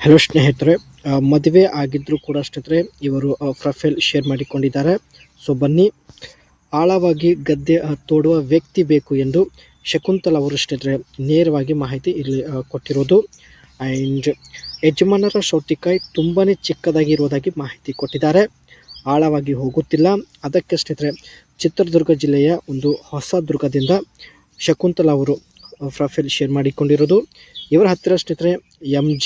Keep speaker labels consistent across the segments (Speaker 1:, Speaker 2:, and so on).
Speaker 1: Hello ಸ್ನೇಹಿತರೆ, ಮದುವೆ ಆಗಿದ್ದರೂ ಕೂಡ ಸ್ನೇಹಿತರೆ ಇವರು ಪ್ರೊಫೈಲ್ ಶೇರ್ ಮಾಡಿಕೊಂಡಿದ್ದಾರೆ. ಸೊ ಬನ್ನಿ, ಆಳವಾಗಿ ಗದ್ದೆ ತೋಡುವ ವ್ಯಕ್ತಿ ಬೇಕು ಎಂದು ಶಕುಂತಲಾ ಅವರು ಸ್ನೇಹಿತರೆ ನೇರವಾಗಿ ಮಾಹಿತಿ ಇಲ್ಲಿ ಕೊಟ್ಟಿರೋದು. ಆ್ಯಂಡ್ ಯಜಮಾನರ ಸೌತೆಕಾಯಿ ತುಂಬಾ ಚಿಕ್ಕದಾಗಿರುವುದಾಗಿ ಮಾಹಿತಿ ಕೊಟ್ಟಿದ್ದಾರೆ. ಆಳವಾಗಿ ಹೋಗುತ್ತಿಲ್ಲ. ಅದಕ್ಕೆ ಸ್ನೇಹಿತರೆ ಚಿತ್ರದುರ್ಗ ಜಿಲ್ಲೆಯ ಒಂದು ಹೊಸದುರ್ಗದಿಂದ ಶಕುಂತಲಾ ಅವರು ಪ್ರೊಫೈಲ್ ಶೇರ್ ಮಾಡಿಕೊಂಡಿರೋದು. ಇವರ ಹತ್ತಿರ ಸ್ನೇಹಿತರೆ MG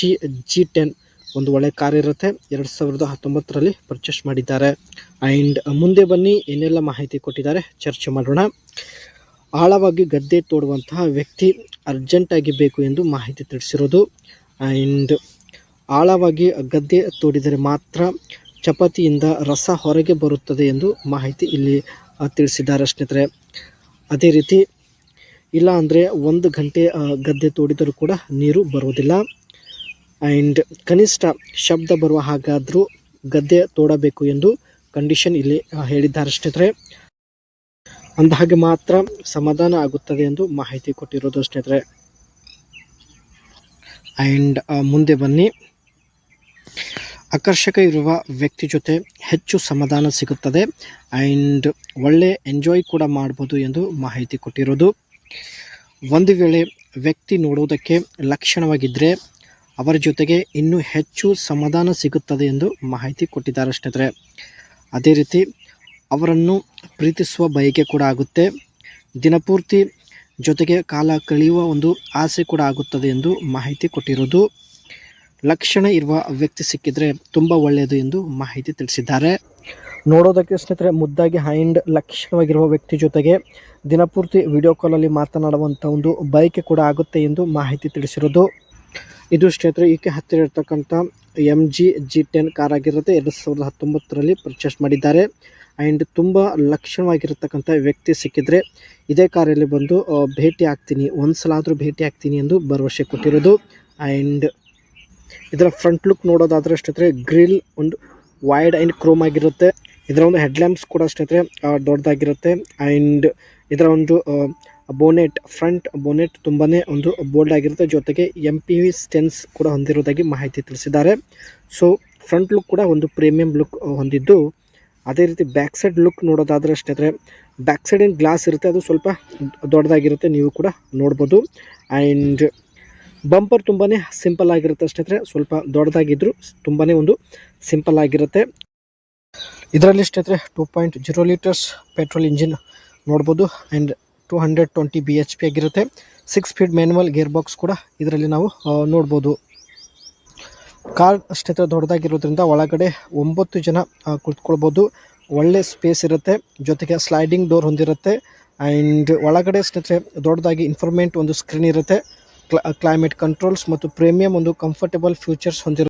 Speaker 1: G10 ಒಂದು ಒಳ್ಳೆ ಕಾರ್ ಇರುತ್ತೆ. 2019ರಲ್ಲಿ ಪರ್ಚೇಸ್ ಮಾಡಿದ್ದಾರೆ. ಆ್ಯಂಡ್ ಮುಂದೆ ಬನ್ನಿ ಏನೆಲ್ಲ ಮಾಹಿತಿ ಕೊಟ್ಟಿದ್ದಾರೆ ಚರ್ಚೆ ಮಾಡೋಣ. ಆಳವಾಗಿ ಗದ್ದೆ ತೋಡುವಂತಹ ವ್ಯಕ್ತಿ ಅರ್ಜೆಂಟಾಗಿ ಬೇಕು ಎಂದು ಮಾಹಿತಿ ತಿಳಿಸಿರೋದು. ಆ್ಯಂಡ್ ಆಳವಾಗಿ ಗದ್ದೆ ತೋಡಿದರೆ ಮಾತ್ರ ಚಪಾತಿಯಿಂದ ರಸ ಹೊರಗೆ ಬರುತ್ತದೆ ಎಂದು ಮಾಹಿತಿ ಇಲ್ಲಿ ತಿಳಿಸಿದ್ದಾರೆ ಸ್ನೇಹಿತರೆ. ಅದೇ ರೀತಿ ಇಲ್ಲ ಅಂದರೆ 1 ಗಂಟೆ ಗದ್ದೆ ತೋಡಿದರೂ ಕೂಡ ನೀರು ಬರುವುದಿಲ್ಲ. ಆ್ಯಂಡ್ ಕನಿಷ್ಠ ಶಬ್ದ ಬರುವ ಹಾಗಾದರೂ ಗದ್ದೆ ತೋಡಬೇಕು ಎಂದು ಕಂಡೀಷನ್ ಇಲ್ಲಿ ಹೇಳಿದ್ದಾರೆ ಸ್ನೇಹಿತರೆ. ಅಂದ ಹಾಗೆ ಮಾತ್ರ ಸಮಾಧಾನ ಆಗುತ್ತದೆ ಎಂದು ಮಾಹಿತಿ ಕೊಟ್ಟಿರೋದು ಸ್ನೇಹಿತರೆ. ಆ್ಯಂಡ್ ಮುಂದೆ ಬನ್ನಿ, ಆಕರ್ಷಕ ಇರುವ ವ್ಯಕ್ತಿ ಜೊತೆ ಹೆಚ್ಚು ಸಮಾಧಾನ ಸಿಗುತ್ತದೆ. ಆ್ಯಂಡ್ ಒಳ್ಳೆ ಎಂಜಾಯ್ ಕೂಡ ಮಾಡ್ಬೋದು ಎಂದು ಮಾಹಿತಿ ಕೊಟ್ಟಿರೋದು. ಒಂದು ವೇಳೆ ವ್ಯಕ್ತಿ ನೋಡುವುದಕ್ಕೆ ಲಕ್ಷಣವಾಗಿದ್ದರೆ ಅವರ ಜೊತೆಗೆ ಇನ್ನೂ ಹೆಚ್ಚು ಸಮಾಧಾನ ಸಿಗುತ್ತದೆ ಎಂದು ಮಾಹಿತಿ ಕೊಟ್ಟಿದ್ದಾರೆ ಸ್ನೇಹಿತರೆ. ಅದೇ ರೀತಿ ಅವರನ್ನು ಪ್ರೀತಿಸುವ ಬಯಕೆ ಕೂಡ ಆಗುತ್ತೆ. ದಿನಪೂರ್ತಿ ಜೊತೆಗೆ ಕಾಲ ಕಳೆಯುವ ಒಂದು ಆಸೆ ಕೂಡ ಆಗುತ್ತದೆ ಎಂದು ಮಾಹಿತಿ ಕೊಟ್ಟಿರೋದು. ಲಕ್ಷಣ ಇರುವ ವ್ಯಕ್ತಿ ಸಿಕ್ಕಿದರೆ ತುಂಬ ಒಳ್ಳೆಯದು ಎಂದು ಮಾಹಿತಿ ತಿಳಿಸಿದ್ದಾರೆ. ನೋಡೋದಕ್ಕೆ ಸ್ನೇಹಿತರೆ ಮುದ್ದಾಗಿ ಹ್ಯಾಂಡ್ ಲಕ್ಷಣವಾಗಿರುವ ವ್ಯಕ್ತಿ ಜೊತೆಗೆ ದಿನಪೂರ್ತಿ ವಿಡಿಯೋ ಕಾಲಲ್ಲಿ ಮಾತನಾಡುವಂಥ ಒಂದು ಬಯಕೆ ಕೂಡ ಆಗುತ್ತೆ ಎಂದು ಮಾಹಿತಿ ತಿಳಿಸಿರೋದು. ಇದು ಸ್ನೇಹಿತರೆ ಈಕೆ ಹತ್ತಿರ ಇರ್ತಕ್ಕಂಥ MG G10 ಕಾರ್ ಆಗಿರುತ್ತೆ. 2019ರಲ್ಲಿ ಪರ್ಚೇಸ್ ಮಾಡಿದ್ದಾರೆ. ಆ್ಯಂಡ್ ತುಂಬ ಲಕ್ಷಣವಾಗಿರತಕ್ಕಂಥ ವ್ಯಕ್ತಿ ಸಿಕ್ಕಿದರೆ ಇದೇ ಕಾರಲ್ಲಿ ಬಂದು ಭೇಟಿ ಆಗ್ತೀನಿ, ಒಂದು ಸಲ ಆದರೂ ಭೇಟಿ ಆಗ್ತೀನಿ ಎಂದು ಭರವಸೆ ಕೊಟ್ಟಿರೋದು. ಆ್ಯಂಡ್ ಇದರ ಫ್ರಂಟ್ ಲುಕ್ ನೋಡೋದಾದರೆ ಸ್ನೇಹಿತರೆ ಗ್ರಿಲ್ ಒಂದು ವೈಡ್ ಆ್ಯಂಡ್ ಕ್ರೋಮ್ ಆಗಿರುತ್ತೆ. ಇದರ ಒಂದು ಹೆಡ್ಲ್ಯಾಂಪ್ಸ್ ಕೂಡ ಸ್ನೇಹಿತರೆ ದೊಡ್ಡದಾಗಿರುತ್ತೆ. ಆ್ಯಂಡ್ ಇದರ ಒಂದು ಬೋನೆಟ್, ಫ್ರಂಟ್ ಬೋನೆಟ್ ತುಂಬಾ ಒಂದು ಬೋಲ್ಡ್ ಆಗಿರುತ್ತೆ. ಜೊತೆಗೆ MPV ಸ್ಟೆನ್ಸ್ ಕೂಡ ಹೊಂದಿರೋದಾಗಿ ಮಾಹಿತಿ ತಿಳಿಸಿದ್ದಾರೆ. ಸೊ ಫ್ರಂಟ್ ಲುಕ್ ಕೂಡ ಒಂದು ಪ್ರೀಮಿಯಂ ಲುಕ್ ಹೊಂದಿದ್ದು, ಅದೇ ರೀತಿ ಬ್ಯಾಕ್ ಸೈಡ್ ಲುಕ್ ನೋಡೋದಾದರೆ ಸ್ನೇಹಿತರೆ ಬ್ಯಾಕ್ ಸೈಡ್ ಏನು ಗ್ಲಾಸ್ ಇರುತ್ತೆ ಅದು ಸ್ವಲ್ಪ ದೊಡ್ಡದಾಗಿರುತ್ತೆ, ನೀವು ಕೂಡ ನೋಡ್ಬೋದು. ಆ್ಯಂಡ್ ಬಂಪರ್ ತುಂಬಾ ಸಿಂಪಲ್ ಆಗಿರುತ್ತೆ ಸ್ನೇಹಿತರೆ, ಸ್ವಲ್ಪ ದೊಡ್ಡದಾಗಿದ್ದರೂ ತುಂಬಾ ಒಂದು ಸಿಂಪಲ್ ಆಗಿರುತ್ತೆ. ಇದರಲ್ಲಿ ಸ್ನೇಹಿತರೆ 2.0 ಲೀಟರ್ಸ್ ಪೆಟ್ರೋಲ್ ಇಂಜಿನ್ ನೋಡ್ಬೋದು. ಆ್ಯಂಡ್ 220 BHP ಆಗಿರುತ್ತೆ. 6 ಸ್ಪೀಡ್ ಮ್ಯಾನ್ಯುವಲ್ ಗೇರ್ ಬಾಕ್ಸ್ ಕೂಡ ಇದರಲ್ಲಿ ನಾವು ನೋಡ್ಬೋದು. ಕಾರ್ ಸ್ನೇಹಿತರೆ ದೊಡ್ಡದಾಗಿರೋದ್ರಿಂದ ಒಳಗಡೆ 9 ಜನ ಕುಳಿತುಕೊಳ್ಬೋದು. ಒಳ್ಳೆ ಸ್ಪೇಸ್ ಇರುತ್ತೆ. ಜೊತೆಗೆ ಸ್ಲೈಡಿಂಗ್ ಡೋರ್ ಹೊಂದಿರುತ್ತೆ. ಆ್ಯಂಡ್ ಒಳಗಡೆ ಸ್ನೇಹಿತರೆ ದೊಡ್ಡದಾಗಿ ಇನ್ಫಾರ್ಮೆಂಟ್ ಒಂದು ಸ್ಕ್ರೀನ್ ಇರುತ್ತೆ. ಕ್ಲೈಮೇಟ್ ಕಂಟ್ರೋಲ್ಸ್ ಮತ್ತು ಪ್ರೀಮಿಯಂ ಒಂದು ಕಂಫರ್ಟೇಬಲ್ ಫ್ಯೂಚರ್ಸ್ ಹೊಂದಿರುತ್ತೆ.